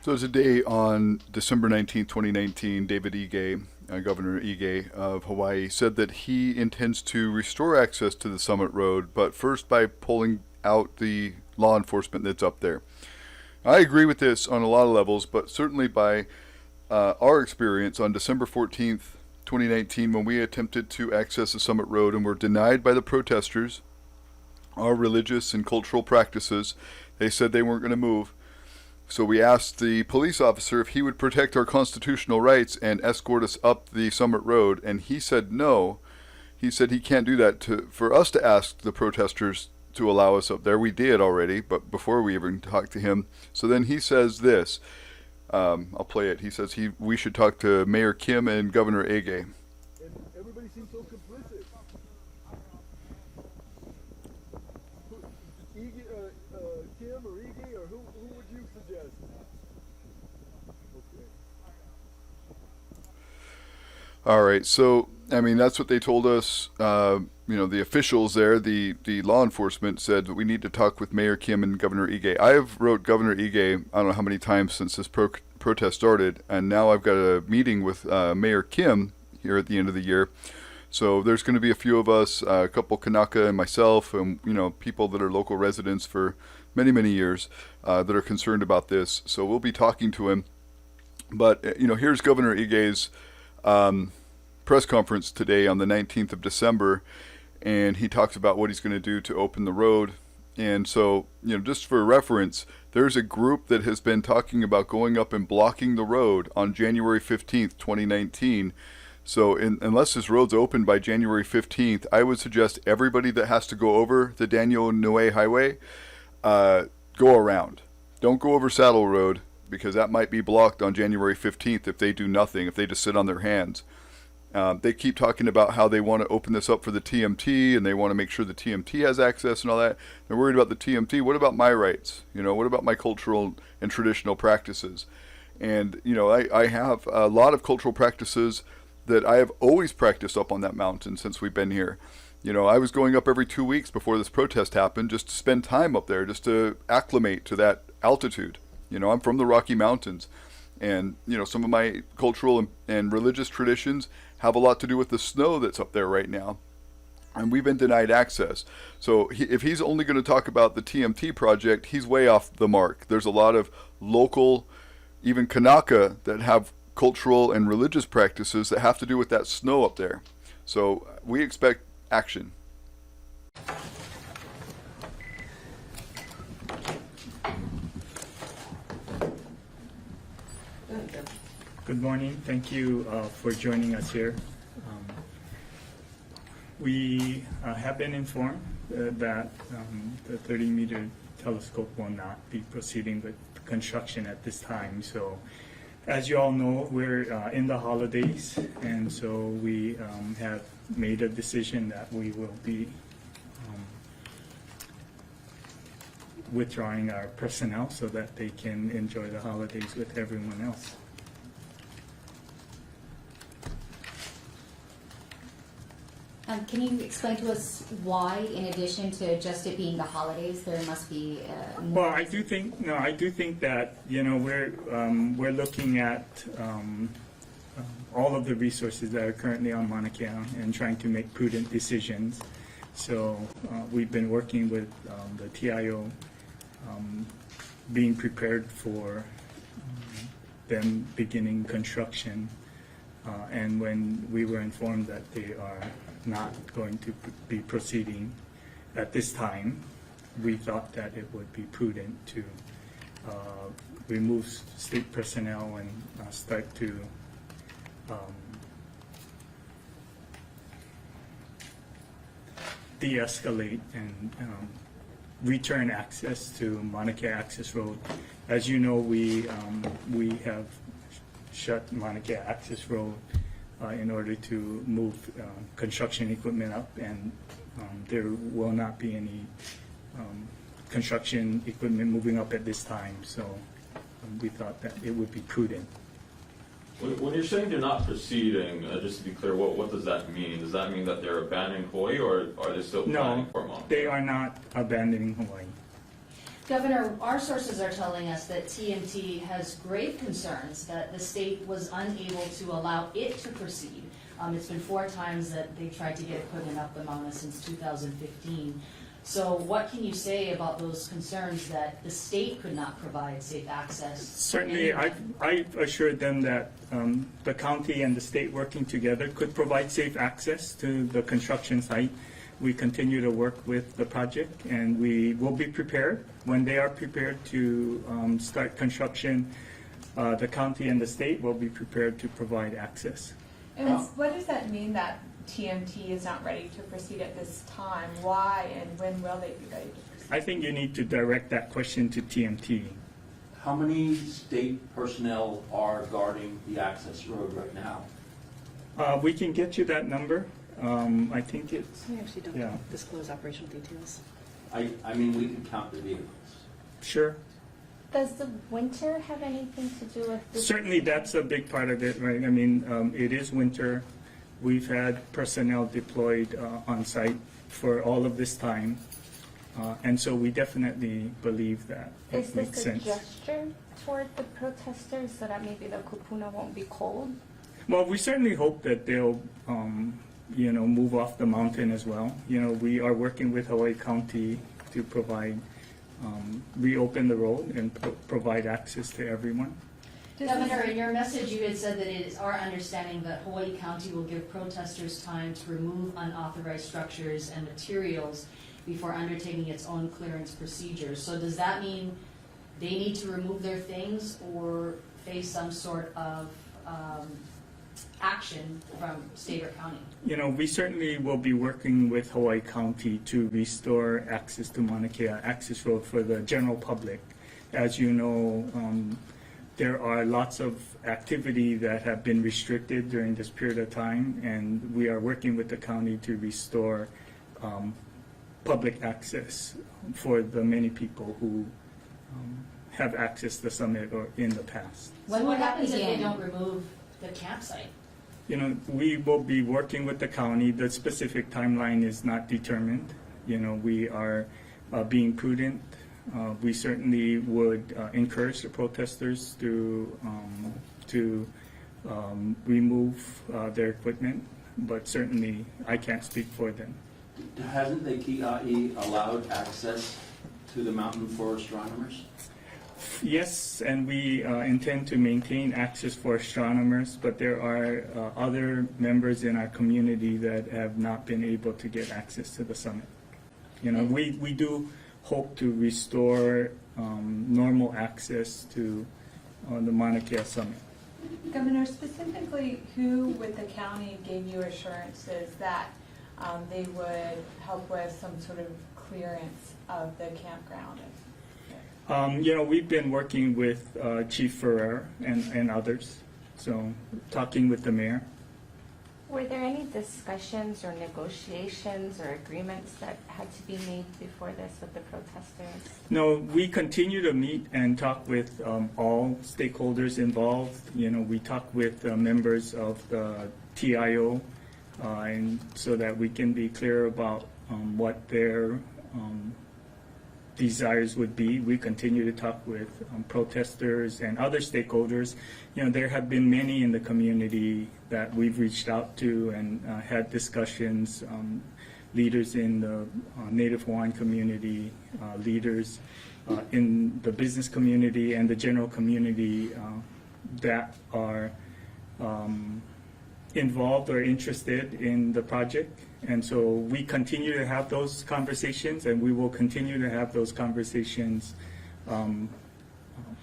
So today on December 19th, 2019, David Ige, Governor Ige of Hawaii, said that he intends to restore access to the Summit Road, but first by pulling out the law enforcement that's up there. I agree with this on a lot of levels, but certainly by our experience on December 14th, 2019, when we attempted to access the Summit Road and were denied by the protesters our religious and cultural practices. They said they weren't going to move. So we asked the police officer if he would protect our constitutional rights and escort us up the Summit Road, and he said no. He said he can't do that. For us to ask the protesters to allow us up there, we did already, but before we even talked to him. So then he says this, I'll play it. He says we should talk to Mayor Kim and Governor Ige. And everybody seems so complicit. Kim or Ige, or who would you suggest? Okay. All right, so I mean that's what they told us. The officials there, the law enforcement said that we need to talk with Mayor Kim and Governor Ige. I have wrote Governor Ige I don't know how many times since this protest started, and now I've got a meeting with Mayor Kim here at the end of the year. So there's going to be a few of us, a couple Kanaka and myself, and people that are local residents for many years that are concerned about this. So we'll be talking to him. But here's Governor Ige's press conference today on the 19th of December, and he talks about what he's going to do to open the road. And so, just for reference, there's a group that has been talking about going up and blocking the road on January 15th, 2019. So unless this road's open by January 15th, I would suggest everybody that has to go over the Inouye Highway, go around. Don't go over Saddle Road, because that might be blocked on January 15th if they do nothing, if they just sit on their hands. They keep talking about how they want to open this up for the TMT, and they want to make sure the TMT has access and all that. They're worried about the TMT. What about my rights? What about my cultural and traditional practices? And, I have a lot of cultural practices that I have always practiced up on that mountain since we've been here. I was going up every 2 weeks before this protest happened just to spend time up there, just to acclimate to that altitude. I'm from the Rocky Mountains, and some of my cultural and religious traditions have a lot to do with the snow that's up there right now, and we've been denied access. So if he's only going to talk about the TMT project, he's way off the mark. There's a lot of local, even Kanaka, that have cultural and religious practices that have to do with that snow up there. So we expect action. Good morning. Thank you for joining us here. We have been informed that the 30-meter telescope will not be proceeding with construction at this time. So, as you all know, we're in the holidays, and so we have made a decision that we will be withdrawing our personnel so that they can enjoy the holidays with everyone else. Can you explain to us why, in addition to just it being the holidays, there must be more? Well, I do think that we're looking at all of the resources that are currently on Mauna Kea and trying to make prudent decisions. So we've been working with the TIO, being prepared for them beginning construction, and when we were informed that they are not going to be proceeding at this time, we thought that it would be prudent to remove state personnel and start to de-escalate and return access to Mauna Kea Access Road. As you know, we have shut Mauna Kea Access Road in order to move construction equipment up, and there will not be any construction equipment moving up at this time. So we thought that it would be prudent. When you're saying they're not proceeding, just to be clear, what does that mean? Does that mean that they're abandoning Hawaii, or are they still planning for Mauna Kea? No, they are not abandoning Hawaii. Governor, our sources are telling us that TMT has grave concerns that the state was unable to allow it to proceed. It's been 4 times that they tried to get equipment up the Mauna since 2015. So what can you say about those concerns that the state could not provide safe access? Certainly, I've assured them that the county and the state working together could provide safe access to the construction site. We continue to work with the project, and we will be prepared. When they are prepared to start construction, the county and the state will be prepared to provide access. And what does that mean that TMT is not ready to proceed at this time? Why and when will they be ready to proceed? I think you need to direct that question to TMT. How many state personnel are guarding the access road right now? We can get you that number. I think it's, We actually don't Yeah. disclose operational details. I mean, we can count the vehicles. sure. Does the winter have anything to do with this? Certainly, that's a big part of it, right? I mean, it is winter. We've had personnel deployed on site for all of this time. And so we definitely believe that Is it makes this a sense. gesture toward the protesters so that maybe the kupuna won't be cold? Well, we certainly hope that they'll, move off the mountain as well. We are working with Hawaii County to provide, reopen the road and provide access to everyone. Governor, in your message, you had said that it is our understanding that Hawaii County will give protesters time to remove unauthorized structures and materials before undertaking its own clearance procedures. So does that mean they need to remove their things or face some sort of action from state or county? We certainly will be working with Hawaii County to restore access to Mauna Kea access road for the general public. As you know, there are lots of activity that have been restricted during this period of time, and we are working with the county to restore public access for the many people who have accessed the summit or in the past. What happens if they don't remove the campsite? We will be working with the county. The specific timeline is not determined. We are being prudent. We certainly would encourage the protesters to remove their equipment, but certainly I can't speak for them. Hasn't the Kia'i allowed access to the mountain for astronomers? Yes, and we intend to maintain access for astronomers, but there are other members in our community that have not been able to get access to the summit. We do hope to restore normal access to the Mauna Kea Summit. Governor, specifically, who with the county gave you assurances that they would help with some sort of clearance of the campground? We've been working with Chief Ferrer and others, so talking with the mayor. Were there any discussions or negotiations or agreements that had to be made before this with the protesters? No, we continue to meet and talk with all stakeholders involved. We talk with members of the TIO, and so that we can be clear about what their desires would be. We continue to talk with protesters and other stakeholders. There have been many in the community that we've reached out to and had discussions, leaders in the Native Hawaiian community, leaders in the business community and the general community that are involved or interested in the project. And so we continue to have those conversations, and we will continue to have those conversations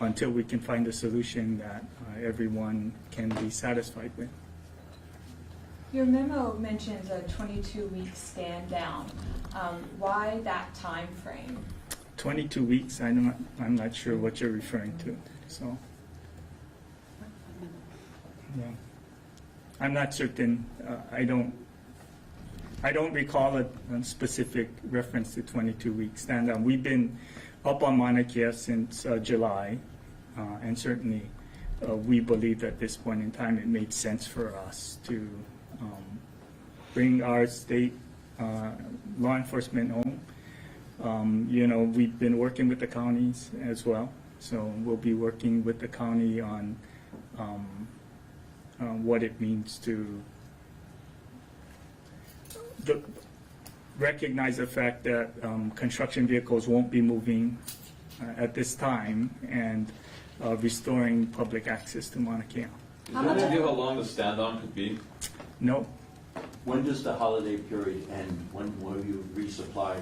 until we can find a solution that everyone can be satisfied with. Your memo mentions a 22-week stand down. Why that time frame? 22 weeks, I'm not sure what you're referring to, so. Yeah. I'm not certain. I don't recall a specific reference to 22 weeks stand down. We've been up on Mauna Kea since July, and certainly we believe at this point in time it made sense for us to bring our state law enforcement home, We've been working with the counties as well, so we'll be working with the county on what it means to recognize the fact that construction vehicles won't be moving at this time, and restoring public access to Mauna Kea. How Any much- idea how long the stand-on could be? No, When does the holiday period end? When will you resupply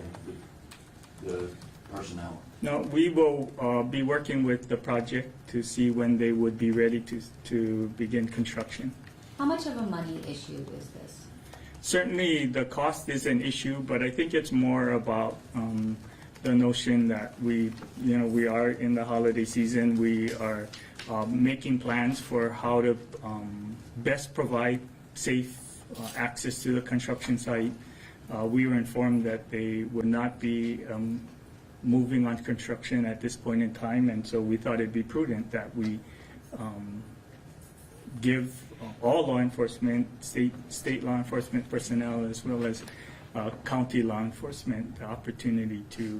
the personnel? no, we will be working with the project to see when they would be ready to begin construction. How much of a money issue is this? Certainly, the cost is an issue, but I think it's more about the notion that we are in the holiday season. We are making plans for how to best provide safe access to the construction site. We were informed that they would not be moving on construction at this point in time, and so we thought it'd be prudent that we give all law enforcement, state law enforcement personnel, as well as county law enforcement, the opportunity to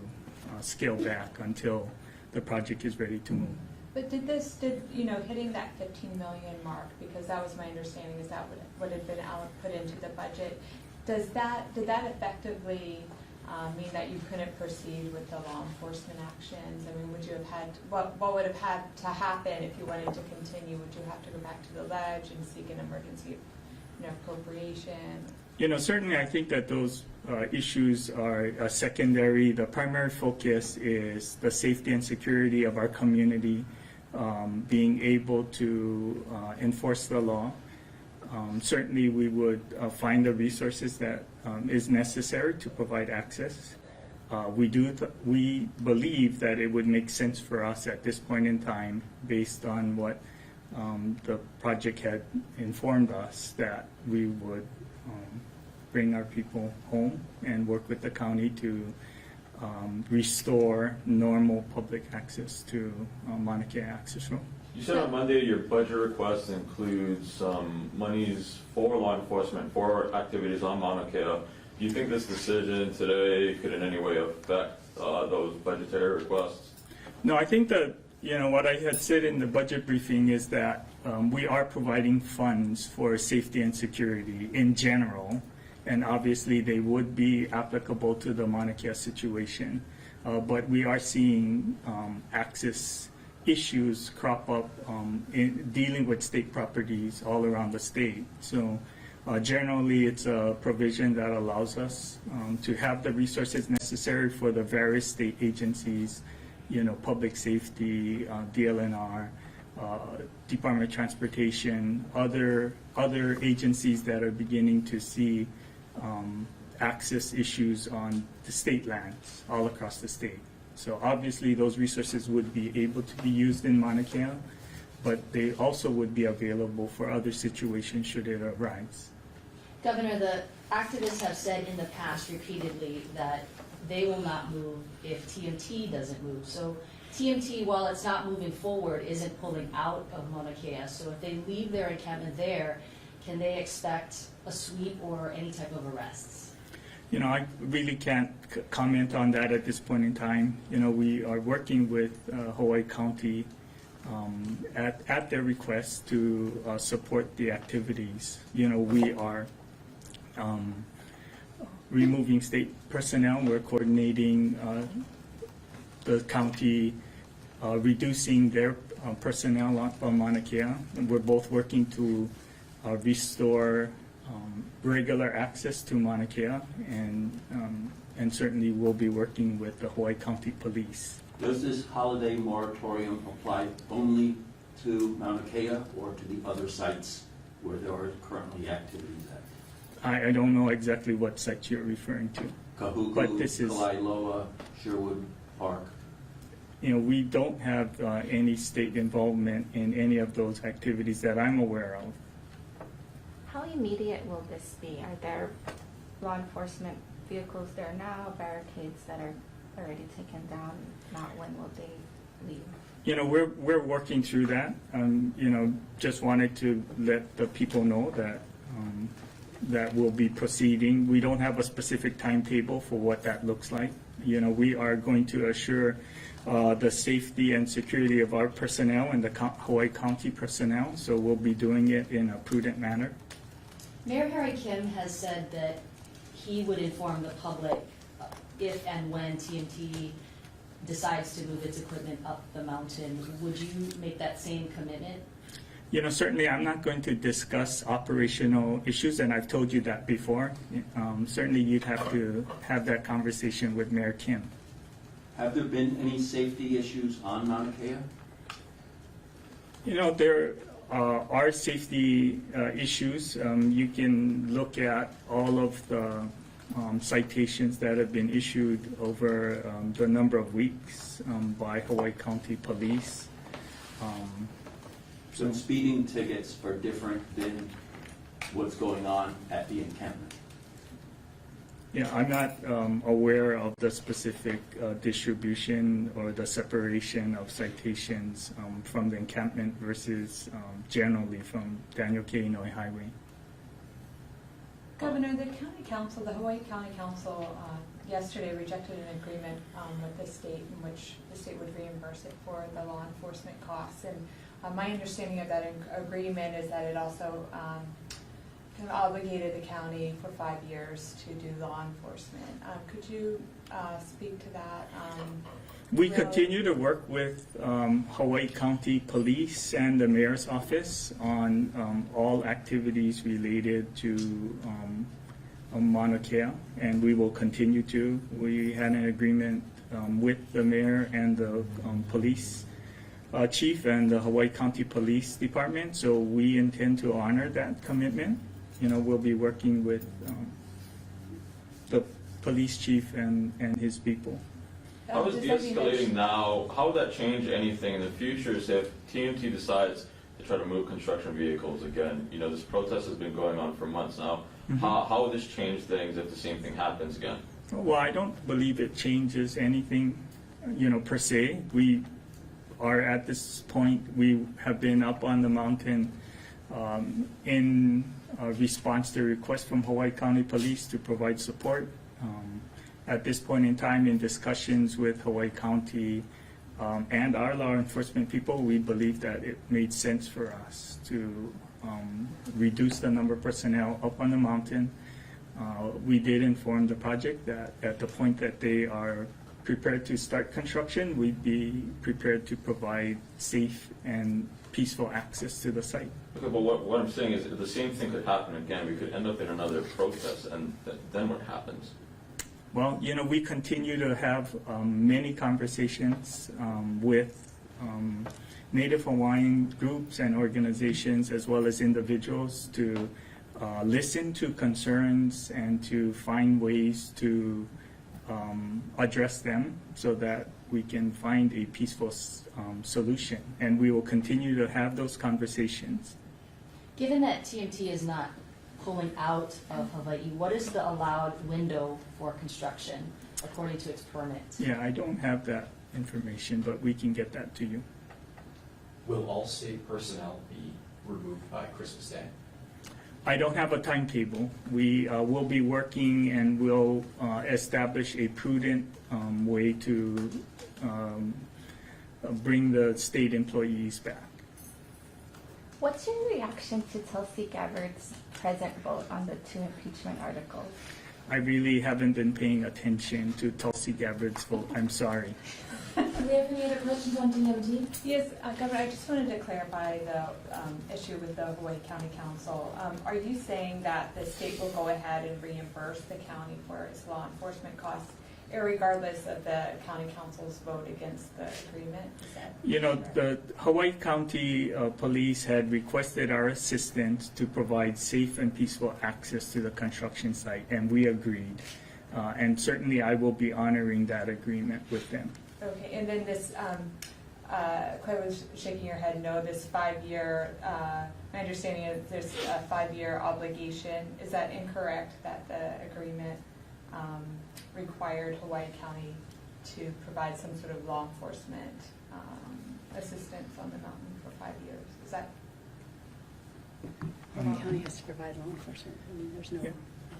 scale back until the project is ready to move. But did hitting that 15 million mark, because that was my understanding, is that what had been put into the budget, did that effectively mean that you couldn't proceed with the law enforcement actions? I mean, would you have had, what would have had to happen if you wanted to continue? Would you have to go back to the ledge and seek an emergency appropriation? Certainly I think that those issues are secondary. The primary focus is the safety and security of our community, being able to enforce the law. Certainly we would find the resources that is necessary to provide access. We believe that it would make sense for us at this point in time, based on what the project had informed us, that we would bring our people home and work with the county to restore normal public access to Mauna Kea Access Road. You said on Monday your budget request includes some monies for law enforcement, for activities on Mauna Kea. Do you think this decision today could in any way affect those budgetary requests? No, I think that, what I had said in the budget briefing is that we are providing funds for safety and security in general, and obviously they would be applicable to the Mauna Kea situation. But we are seeing access issues crop up in dealing with state properties all around the state. So generally it's a provision that allows us to have the resources necessary for the various state agencies, public safety, DLNR, Department of Transportation, other agencies that are beginning to see access issues on the state lands all across the state. So obviously those resources would be able to be used in Mauna Kea, but they also would be available for other situations should it arise. Governor, the activists have said in the past repeatedly that they will not move if TMT doesn't move. So TMT, while it's not moving forward, isn't pulling out of Mauna Kea. So if they leave their encampment there, can they expect a sweep or any type of arrests? I really can't comment on that at this point in time. We are working with Hawaii County at their request to support the activities. We are removing state personnel. We're coordinating the county reducing their personnel on Mauna Kea. And we're both working to restore regular access to Mauna Kea, and certainly we'll be working with the Hawaii County Police. Does this holiday moratorium apply only to Mauna Kea or to the other sites where there are currently activities at? I don't know exactly what site you're referring to. Kahuku, But this is- Kalailoa, Sherwood Park. We don't have any state involvement in any of those activities that I'm aware of. How immediate will this be? Are there law enforcement vehicles there now, barricades that are already taken down? Not when will they leave? We're working through that. Just wanted to let the people know that that we'll be proceeding. We don't have a specific timetable for what that looks like We are going to assure the safety and security of our personnel and the Hawaii County personnel, so we'll be doing it in a prudent manner. Mayor Harry Kim has said that he would inform the public if and when TMT decides to move its equipment up the mountain. Would you make that same commitment? Certainly I'm not going to discuss operational issues, and I've told you that before. Certainly you'd have to have that conversation with Mayor Kim. Have there been any safety issues on Mauna Kea? There are safety issues. You can look at all of the citations that have been issued over the number of weeks by Hawaii County Police. So speeding tickets are different than what's going on at the encampment? Yeah, I'm not aware of the specific distribution or the separation of citations from the encampment versus generally from Daniel K. Inouye Highway. Governor, the county council, the Hawaii County Council, yesterday rejected an agreement with the state in which the state would reimburse it for the law enforcement costs. And my understanding of that agreement is that it also kind of obligated the county for 5 years to do law enforcement. Could you speak to that? We continue to work with Hawaii County Police and the Mayor's Office on all activities related to Mauna Kea, and we will continue to. We had an agreement with the Mayor and the police chief and the Hawaii County Police Department, so we intend to honor that commitment. We'll be working with the police chief and his people. How is de-escalating now, how would that change anything in the future if TMT decides to try to move construction vehicles again? This protest has been going on for months now. Mm-hmm. How would this change things if the same thing happens again? Well, I don't believe it changes anything, per se. We are at this point, we have been up on the mountain in response to a request from Hawaii County Police to provide support. At this point in time, in discussions with Hawaii County and our law enforcement people, we believe that it made sense for us to reduce the number of personnel up on the mountain. We did inform the project that at the point that they are prepared to start construction, we'd be prepared to provide safe and peaceful access to the site. Okay, but what I'm saying is if the same thing could happen again. We could end up in another protest, and then what happens? Well, we continue to have many conversations with Native Hawaiian groups and organizations as well as individuals to listen to concerns and to find ways to address them so that we can find a peaceful solution. And we will continue to have those conversations. Given that TMT is not pulling out of Hawaii, what is the allowed window for construction according to its permit? Yeah, I don't have that information, but we can get that to you. Will all state personnel be removed by Christmas Day? I don't have a timetable. We will be working and will establish a prudent way to bring the state employees back. What's your reaction to Tulsi Gabbard's present vote on the 2 impeachment articles? I really haven't been paying attention to Tulsi Gabbard's vote. I'm sorry. Do we have any other questions on DMT? Yes, Governor, I just wanted to clarify the issue with the Hawaii County Council. Are you saying that the state will go ahead and reimburse the county for its law enforcement costs, regardless of the county council's vote against the agreement? The Hawaii County Police had requested our assistance to provide safe and peaceful access to the construction site, and we agreed. And certainly I will be honoring that agreement with them. Okay, and then this, Claire was shaking her head no, this 5-year, my understanding is there's a 5-year obligation. Is that incorrect, that the agreement required Hawaii County to provide some sort of law enforcement assistance on the mountain for 5 years? Is that? Hawaii County has to provide law enforcement. I mean, there's no. Yeah.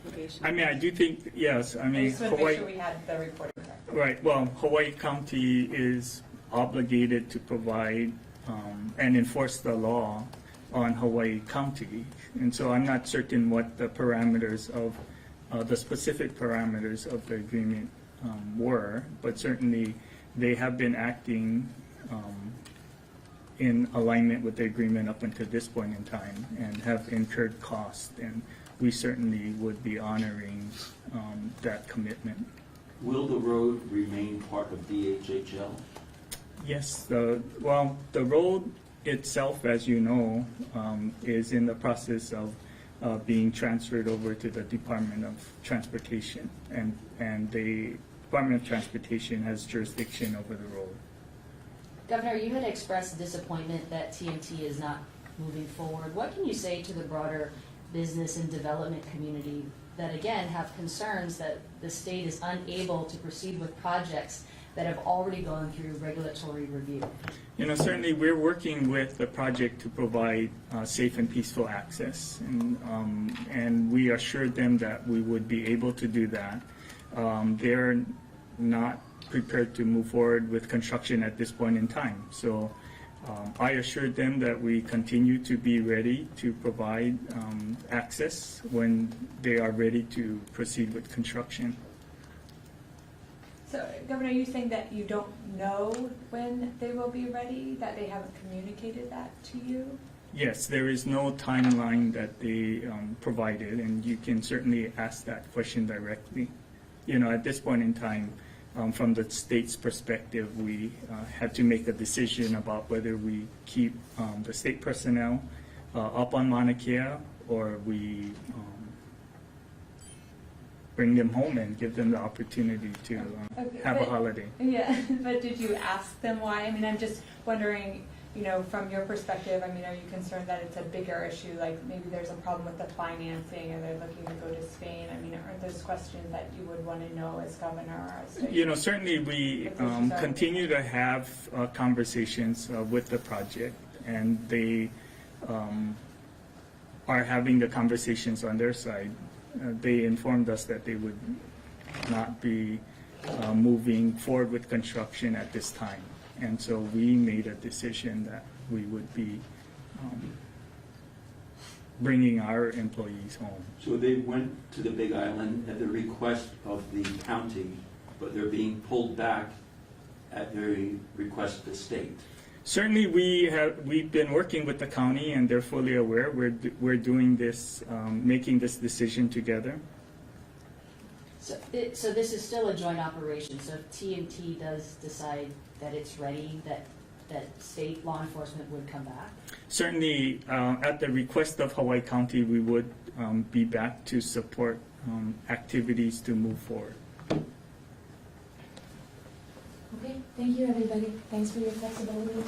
obligation? I mean, I do think, yes, I I mean, just want to make Hawaii, sure we had the reporting correct. right, well, Hawaii County is obligated to provide and enforce the law on Hawaii County. And so I'm not certain what the parameters of, the specific parameters of the agreement were, but certainly they have been acting in alignment with the agreement up until this point in time and have incurred costs. And we certainly would be honoring that commitment. Will the road remain part of DHHL? Yes, the road itself, as you know, is in the process of being transferred over to the Department of Transportation, and the Department of Transportation has jurisdiction over the road. Governor, you had expressed disappointment that TMT is not moving forward. What can you say to the broader business and development community that, again, have concerns that the state is unable to proceed with projects that have already gone through regulatory review? You know, certainly we're working with the project to provide safe and peaceful access, and we assured them that we would be able to do that. They're not prepared to move forward with construction at this point in time. So I assured them that we continue to be ready to provide access when they are ready to proceed with construction. So, Governor, are you saying that you don't know when they will be ready, that they haven't communicated that to you? Yes, there is no timeline that they provided, and you can certainly ask that question directly. You know, at this point in time, from the state's perspective, we had to make a decision about whether we keep the state personnel up on Mauna Kea or we bring them home and give them the opportunity to have a holiday. Yeah, but did you ask them why? I mean, I'm just wondering, you know, from your perspective, I mean, are you concerned that it's a bigger issue, like maybe there's a problem with the financing or they're looking to go to Spain? I mean, are those questions that you would want to know as governor or as state? You know, certainly we continue to have conversations with the project, and they are having the conversations on their side. They informed us that they would not be moving forward with construction at this time. And so we made a decision that we would be bringing our employees home. So they went to the Big Island at the request of the county, but they're being pulled back at the request of the state. Certainly, we've been working with the county, and they're fully aware. We're doing this, making this decision together. So this is still a joint operation, so if TMT does decide that it's ready, that state law enforcement would come back? Certainly, at the request of Hawaii County, we would be back to support activities to move forward. Okay, thank you, everybody. Thanks for your flexibility.